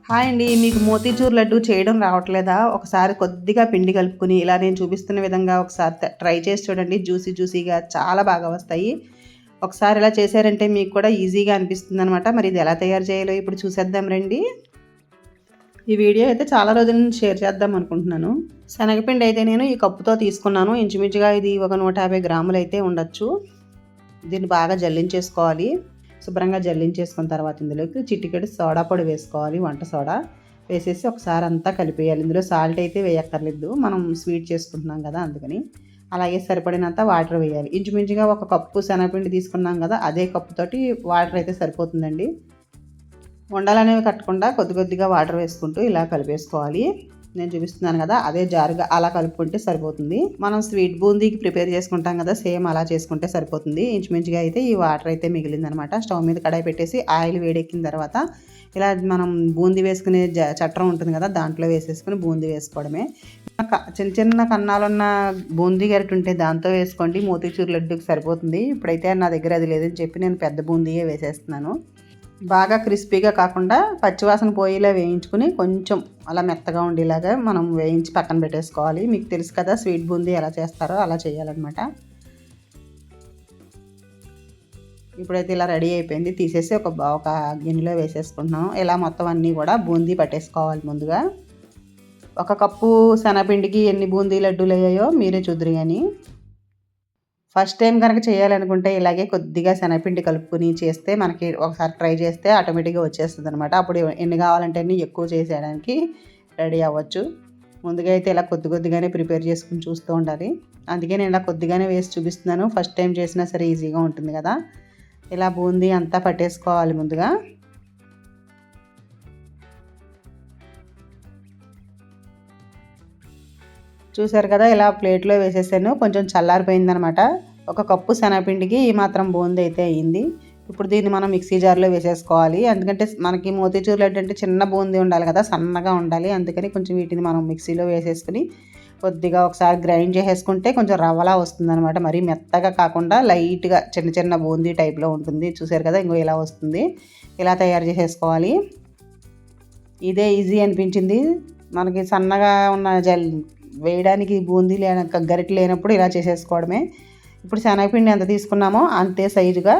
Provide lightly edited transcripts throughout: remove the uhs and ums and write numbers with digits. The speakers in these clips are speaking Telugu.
హాయ్ అండి. మీకు మోతీచూర్ లడ్డు చేయడం రావట్లేదా? ఒకసారి కొద్దిగా పిండి కలుపుకొని ఇలా నేను చూపిస్తున్న విధంగా ఒకసారి ట్రై చేసి చూడండి. జ్యూసీగా చాలా బాగా వస్తాయి. ఒకసారి ఇలా చేశారంటే మీకు కూడా ఈజీగా అనిపిస్తుందనమాట. మరి ఇది ఎలా తయారు చేయాలో ఇప్పుడు చూసేద్దాం రండి. ఈ వీడియో అయితే చాలా రోజుల నుంచి షేర్ చేద్దాం అనుకుంటున్నాను. శనగపిండి అయితే నేను ఈ కప్పుతో తీసుకున్నాను. ఇంచుమించుగా ఇది ఒక 150 గ్రాములు అయితే ఉండొచ్చు. దీన్ని బాగా జల్లించేసుకోవాలి. శుభ్రంగా జల్లించేసుకున్న తర్వాత ఇందులోకి చిటికెడు సోడా పొడి వేసుకోవాలి. వంట సోడా వేసేసి ఒకసారి అంతా కలిపేయాలి. ఇందులో సాల్ట్ అయితే వేయక్కర్లేదు, మనం స్వీట్ చేసుకుంటున్నాం కదా అందుకని. అలాగే సరిపడినంత వాటర్ వేయాలి. ఇంచుమించుగా ఒక కప్పు శనగపిండి తీసుకున్నాం కదా, అదే కప్పుతోటి వాటర్ అయితే సరిపోతుందండి. ఉండలనేవి కట్టకుండా కొద్దిగా వాటర్ వేసుకుంటూ ఇలా కలిపేసుకోవాలి. నేను చూపిస్తున్నాను కదా, అదే జారుగా అలా కలుపుకుంటే సరిపోతుంది. మనం స్వీట్ బూందీకి ప్రిపేర్ చేసుకుంటాం కదా, సేమ్ అలా చేసుకుంటే సరిపోతుంది. ఇంచుమించుగా అయితే ఈ వాటర్ అయితే మిగిలిందనమాట. స్టవ్ మీద కడాయి పెట్టేసి ఆయిల్ వేడెక్కిన తర్వాత ఇలా మనం బూందీ వేసుకునే చట్రం ఉంటుంది కదా, దాంట్లో వేసేసుకుని బూందీ వేసుకోవడమే. చిన్న కన్నాలున్న బూందీ గరిటె ఉంటే దాంతో వేసుకోండి, మోతీచూర్ లడ్డుకి సరిపోతుంది. ఇప్పుడైతే నా దగ్గర అది లేదని చెప్పి నేను పెద్ద బూందీయే వేసేస్తున్నాను. బాగా క్రిస్పీగా కాకుండా పచ్చివాసన పోయేలా వేయించుకుని కొంచెం అలా మెత్తగా ఉండేలాగా మనం వేయించి పక్కన పెట్టేసుకోవాలి. మీకు తెలుసు కదా స్వీట్ బూందీ ఎలా చేస్తారో అలా చేయాలన్నమాట. ఇప్పుడైతే ఇలా రెడీ అయిపోయింది. తీసేసి ఒక గిన్నెలో వేసేసుకుంటున్నాం. ఇలా మొత్తం అన్నీ కూడా బూందీ పట్టేసుకోవాలి. ముందుగా ఒక కప్పు శనగపిండికి ఎన్ని బూందీ లడ్డూలు అయ్యాయో మీరే చూద్దరు. కానీ ఫస్ట్ టైం కనుక చేయాలనుకుంటే ఇలాగే కొద్దిగా శనగపిండి కలుపుకొని చేస్తే మనకి ఒకసారి ట్రై చేస్తే ఆటోమేటిక్గా వచ్చేస్తుంది అనమాట. అప్పుడు ఎన్ని కావాలంటే అన్ని ఎక్కువ చేసేయడానికి రెడీ అవ్వచ్చు. ముందుగా అయితే ఇలా కొద్దిగానే ప్రిపేర్ చేసుకుని చూస్తూ ఉండాలి. అందుకే నేను ఇలా కొద్దిగానే వేసి చూపిస్తున్నాను. ఫస్ట్ టైం చేసినా సరే ఈజీగా ఉంటుంది కదా. ఇలా బూందీ అంతా పట్టేసుకోవాలి ముందుగా. చూసారు కదా, ఇలా ప్లేట్లో వేసేసాను. కొంచెం చల్లారిపోయిందనమాట. ఒక కప్పు శనగపిండికి ఈ మాత్రం బూందీ అయితే అయ్యింది. ఇప్పుడు దీన్ని మనం మిక్సీ జార్లో వేసేసుకోవాలి. ఎందుకంటే మనకి మోతీచూర్ లడ్డు అంటే చిన్న బూందీ ఉండాలి కదా, సన్నగా ఉండాలి. అందుకని కొంచెం వీటిని మనం మిక్సీలో వేసేసుకుని కొద్దిగా ఒకసారి గ్రైండ్ చేసేసుకుంటే కొంచెం రవ్వలా వస్తుందన్నమాట. మరీ మెత్తగా కాకుండా లైట్గా చిన్న బూందీ టైప్లో ఉంటుంది. చూసారు కదా, ఇంకో ఇలా వస్తుంది. ఇలా తయారు చేసేసుకోవాలి. ఇదే ఈజీ అనిపించింది. మనకి సన్నగా ఉన్న వేయడానికి బూందీ గరిటె లేనప్పుడు ఇలా చేసేసుకోవడమే. ఇప్పుడు శనగపిండి ఎంత తీసుకున్నామో అంతే సైజుగా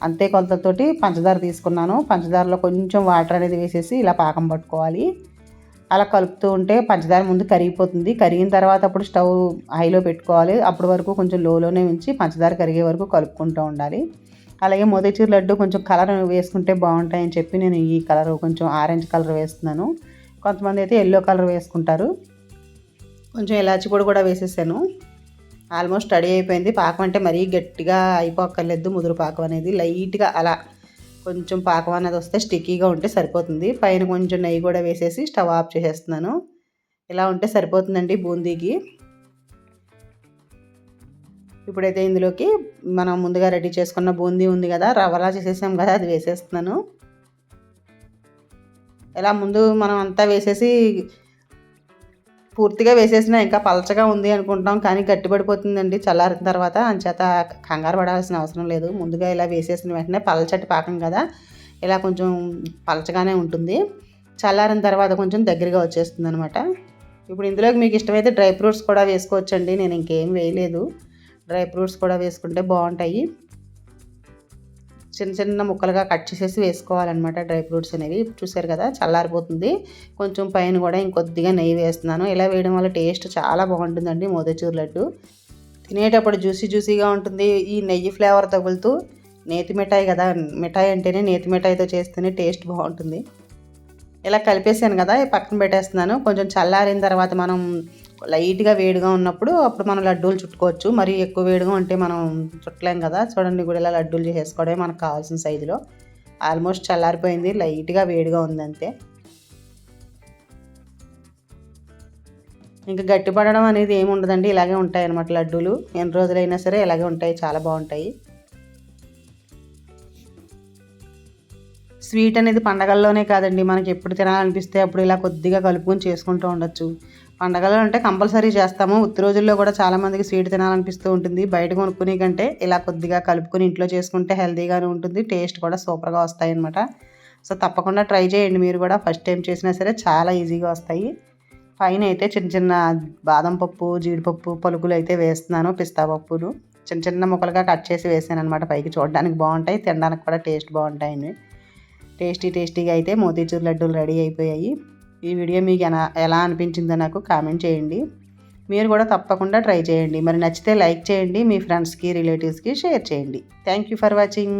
అంతే కొలతతోటి పంచదార తీసుకున్నాను. పంచదారలో కొంచెం వాటర్ అనేది వేసేసి ఇలా పాకం పట్టుకోవాలి. అలా కలుపుతూ ఉంటే పంచదార ముందు కరిగిపోతుంది. కరిగిన తర్వాత అప్పుడు స్టవ్ హైలో పెట్టుకోవాలి. అప్పటి వరకు కొంచెం లోలోనే ఉంచి పంచదార కరిగే వరకు కలుపుకుంటూ ఉండాలి. అలాగే మోతీచూర్ లడ్డు కొంచెం కలర్ వేసుకుంటే బాగుంటాయని చెప్పి నేను ఈ కలర్ కొంచెం ఆరెంజ్ కలర్ వేస్తున్నాను. కొంతమంది అయితే ఎల్లో కలర్ వేసుకుంటారు. కొంచెం ఇలాచి పొడి కూడా వేసేసాను. ఆల్మోస్ట్ రెడీ అయిపోయింది. పాకం అంటే మరీ గట్టిగా అయిపోక్కర్లేదు. ముదురు పాకం అనేది లైట్గా అలా కొంచెం పాకం అనేది వస్తే స్టిక్కీగా ఉంటే సరిపోతుంది. పైన కొంచెం నెయ్యి కూడా వేసేసి స్టవ్ ఆఫ్ చేసేస్తున్నాను. ఇలా ఉంటే సరిపోతుందండి బూందీకి. ఇప్పుడైతే ఇందులోకి మనం ముందుగా రెడీ చేసుకున్న బూందీ ఉంది కదా, రవ్వలా చేసేసాం కదా, అది వేసేస్తున్నాను. ఇలా ముందు మనం అంతా వేసేసి పూర్తిగా వేసేసినా ఇంకా పలచగా ఉంది అనుకుంటాం, కానీ గట్టిపడిపోతుందండి చల్లారిన తర్వాత. అంచేత కంగారు పడాల్సిన అవసరం లేదు. ముందుగా ఇలా వేసేసిన వెంటనే పలచటి పాకం కదా, ఇలా కొంచెం పలచగానే ఉంటుంది. చల్లారిన తర్వాత కొంచెం దగ్గరగా వచ్చేస్తుంది అనమాట. ఇప్పుడు ఇందులోకి మీకు ఇష్టమైతే డ్రై ఫ్రూట్స్ కూడా వేసుకోవచ్చండి. నేను ఇంకేం వేయలేదు. డ్రై ఫ్రూట్స్ కూడా వేసుకుంటే బాగుంటాయి. చిన్న ముక్కలుగా కట్ చేసేసి వేసుకోవాలన్నమాట డ్రై ఫ్రూట్స్ అనేవి. చూసారు కదా, చల్లారిపోతుంది. కొంచెం పైన కూడా ఇంకొద్దిగా నెయ్యి వేస్తున్నాను. ఇలా వేయడం వల్ల టేస్ట్ చాలా బాగుంటుందండి మోతీచూర్ లడ్డు. తినేటప్పుడు జ్యూసీగా ఉంటుంది. ఈ నెయ్యి ఫ్లేవర్ తగులుతూ నేతి మిఠాయి కదా, మిఠాయి అంటేనే నేతి మిఠాయితో చేస్తేనే టేస్ట్ బాగుంటుంది. ఇలా కలిపేసాను కదా, పక్కన పెట్టేస్తున్నాను. కొంచెం చల్లారిన తర్వాత మనం లైట్గా వేడిగా ఉన్నప్పుడు అప్పుడు మనం లడ్డూలు చుట్టుకోవచ్చు. మరీ ఎక్కువ వేడిగా ఉంటే మనం చుట్టలేం కదా. చూడండి, కూడా ఇలా లడ్డూలు చేసేసుకోవడమే మనకు కావాల్సిన సైజులో. ఆల్మోస్ట్ చల్లారిపోయింది, లైట్గా వేడిగా ఉంది అంతే. ఇంకా గట్టిపడడం అనేది ఏమి ఉండదండి, ఇలాగే ఉంటాయి అన్నమాట లడ్డూలు. ఎన్ని రోజులైనా సరే ఇలాగే ఉంటాయి, చాలా బాగుంటాయి. స్వీట్ అనేది పండగల్లోనే కాదండి, మనకి ఎప్పుడు తినాలనిపిస్తే అప్పుడు ఇలా కొద్దిగా కలుపుకొని చేసుకుంటూ ఉండొచ్చు. పండగలు అంటే కంపల్సరీ చేస్తాము. ఉత్తి రోజుల్లో కూడా చాలామందికి స్వీట్ తినాలనిపిస్తూ ఉంటుంది. బయట కొనుక్కునే కంటే ఇలా కొద్దిగా కలుపుకొని ఇంట్లో చేసుకుంటే హెల్తీగానే ఉంటుంది. టేస్ట్ కూడా సూపర్గా వస్తాయి అన్నమాట. సో తప్పకుండా ట్రై చేయండి మీరు కూడా. ఫస్ట్ టైం చేసినా సరే చాలా ఈజీగా వస్తాయి. పైన అయితే చిన్న చిన్న బాదం పప్పు, జీడిపప్పు పలుకులు అయితే వేస్తున్నాను, పిస్తా పప్పులు చిన్న చిన్న ముక్కలుగా కట్ చేసి వేసాను అనమాట. పైకి చూడడానికి బాగుంటాయి, తినడానికి కూడా టేస్ట్ బాగుంటాయండి. టేస్టీగా అయితే మోతీచూర్ లడ్డూలు రెడీ అయిపోయాయి. ఈ వీడియో మీకు ఎలా అనిపించిందో నాకు కామెంట్ చేయండి. మీరు కూడా తప్పకుండా ట్రై చేయండి. మరి నచ్చితే లైక్ చేయండి, మీ ఫ్రెండ్స్కి రిలేటివ్స్కి షేర్ చేయండి. Thank you for watching.